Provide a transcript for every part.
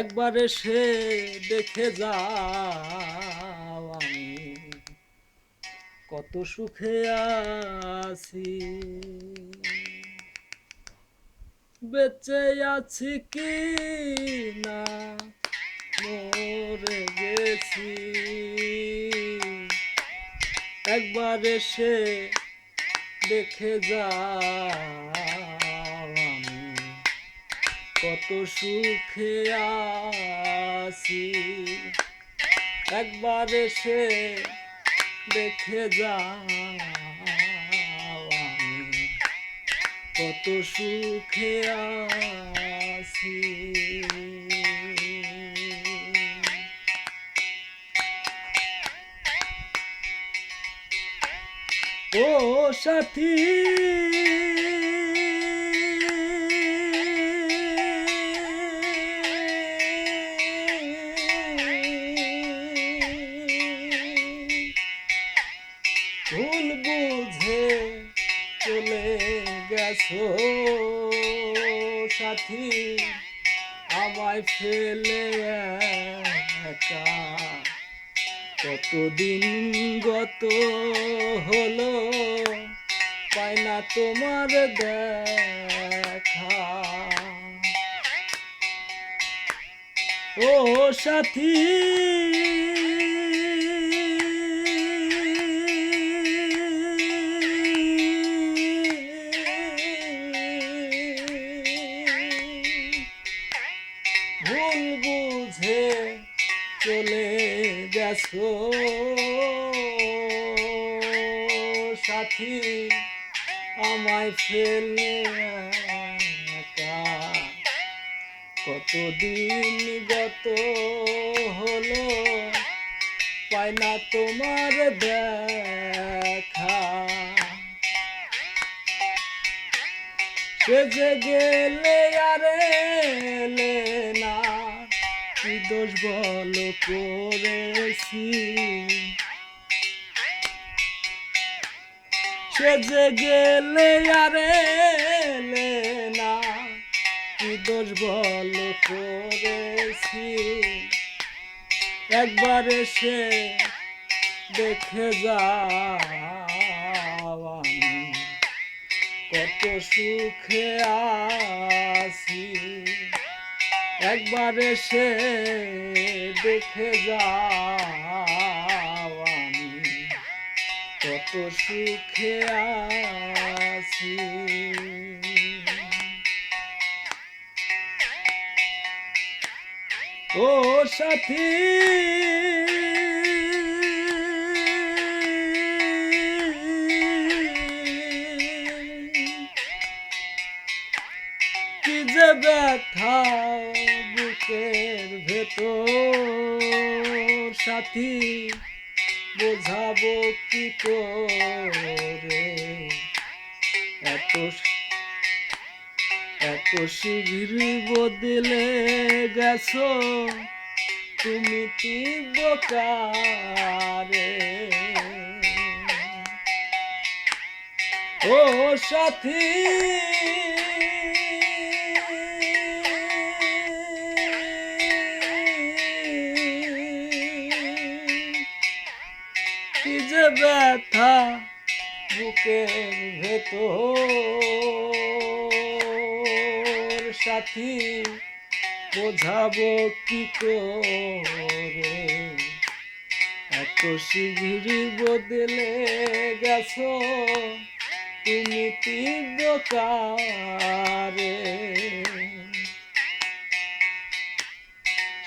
একবার এসে দেখে যাও আমি কত সুখে আছি, বেঁচে আছি কি না মরে গেছি। একবার এসে দেখে যাও আমি কত সুখে আছি। একবার এসে দেখে যাও আমি কত সুখে আছি। ও সাথী ভুল বুঝে চলে গেছো সাথী, আমায় ফেলে একা। কতদিন গত হলো পাই না তোমার দেখা। ও সাথী ভুল বুঝে চলে গেছো সাথী, আমায় ফেলে একা। কতদিন গত হলো পাই না তোমার দেখা। সেজে গেলে আর এলে না, কি দোষ বলো করেছি। সেজে গেলে আর এলে না, কি দোষ বলো করেছি। একবার এসে দেখে যাও আমি কত সুখে আছি। একবার এসে দেখে যাও আমি কত সুখে আছি। ও সাথী কি যে ব্যথা বুকের ভেতর সাথী, বোঝাবো কি করে। এত এত শিগগির বদলে গেছো তুমি তীব্রকারে। ও সাথী কি যে ব্যথা বুকের ভেতর সাথী, বোঝাবো কি করে। এত শিগগিরই বদলে গেছো তুমি তীব্রকারে।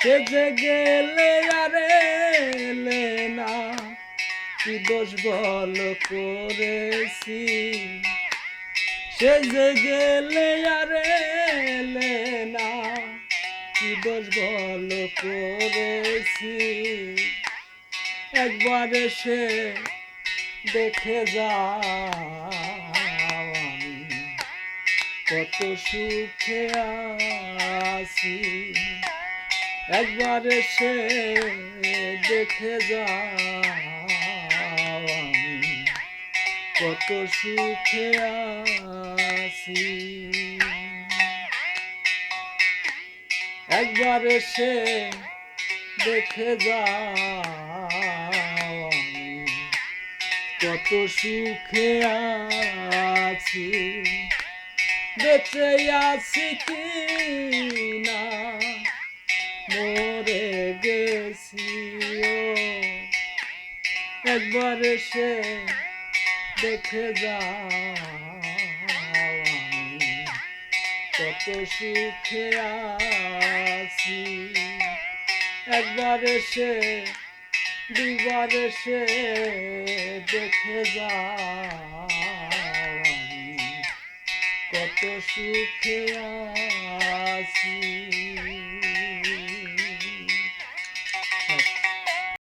সেজে গেলে আর এলে না, কি দোষ বলো করেছি। সেজে গেলে আর এলে না, কি দোষ বলো করেছি। একবার এসে দেখে যাও আমি কত সুখে আছি। একবার এসে দেখে যাও আমি কত সুখে আছি। একবার এসে দেখে যাও আমি কত সুখে আছি, বেঁচে আছি কি না মরে গেছি। ও একবার এসে দেখে যাও আমি কত সুখে আছি। একবার এসে দুইবার এসে দেখে যাও আমি কত সুখে আছি।